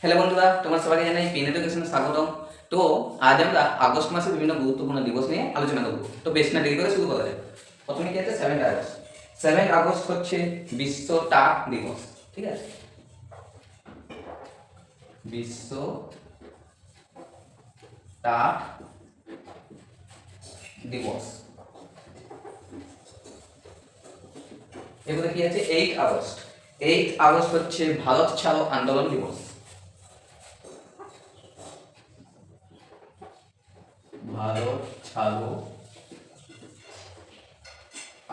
Hello বন্ধুরা, তোমার সবাইকে জানাই পেন এডুকেশনে স্বাগতম। তো আজ আমরা আগস্ট মাসের বিভিন্ন গুরুত্বপূর্ণ দিবস নিয়ে আলোচনা করব। তো বেশ না দেরি করে শুরু করা যায়। প্রথমে কি আছে 7 আগস্ট। 7 আগস্ট হচ্ছে বিশ্ব টাক দিবস। ঠিক আছে, বিশ্ব টাক দিবস। এরপরে কি আছে 8 আগস্ট। 8 আগস্ট হচ্ছে ভারত ছাড়ো আন্দোলন দিবস। ভারত ছাড়ো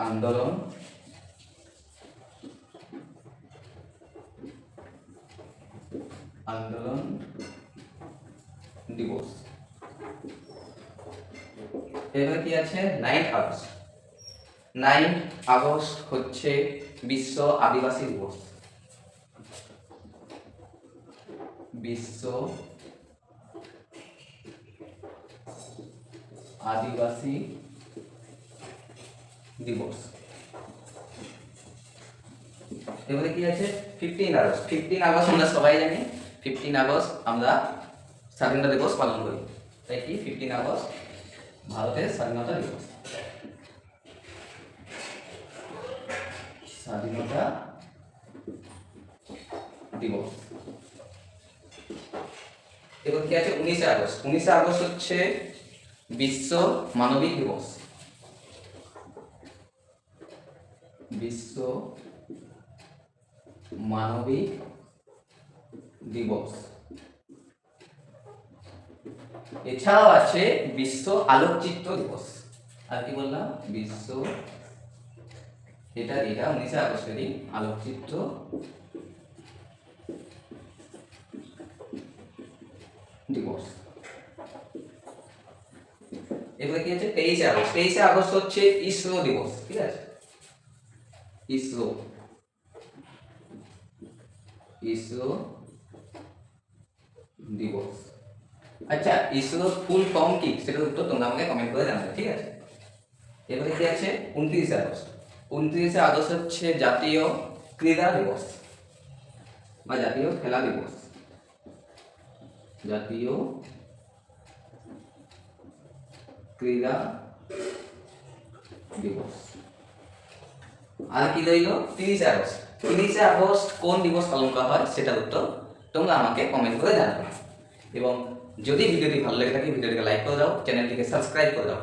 আন্দোলন দিবস। এবারে কি আছে 9 আগস্ট। 9 আগস্ট হচ্ছে বিশ্ব আদিবাসী দিবস। বিশ্ব আদিবাসী দিবস। এবারে কি আছে 15 আগস্ট। 15 আগস্ট আমরা সবাই জানি 15 আগস্ট আমরা স্বাধীনতা দিবস পালন করি। তাই কি 15 আগস্ট ভারতের স্বাধীনতা দিবস। স্বাধীনতা দিবস। এবার কি আছে 19 আগস্ট। 19 আগস্ট হচ্ছে বিশ্ব মানবিক দিবস। বিশ্ব মানবিক দিবস। এছাড়াও আছে বিশ্ব আলোকচিত্র দিবস। আর কি বললাম, বিশ্ব এটা 19 আগস্টেরই আলোকচিত্র দিবস। এবারে কি আছে 23 আগস্ট। 23 আগস্ট হচ্ছে ইসরো দিবস। ঠিক আছে, ইসরো দিবস। আচ্ছা, ইসরোর ফুল ফর্ম কি সেটার উত্তর তোমরা আমাকে কমেন্ট করে জানাবে। ঠিক আছে, এবারে কি আছে 29 আগস্ট। 29 আগস্ট হচ্ছে জাতীয় ক্রীড়া দিবস বা জাতীয় খেলা দিবস। জাতীয় ক্রীড়া দিবস। আর কি রইল 30 আগস্ট। 30 আগস্ট কোন দিবস পালন করা হয় সেটার উত্তর তোমরা আমাকে কমেন্ট করে জানাবে। এবং যদি ভিডিওটি ভালো লেগে থাকে ভিডিওটিকে লাইক করে দাও, চ্যানেলটিকে সাবস্ক্রাইব করে দাও।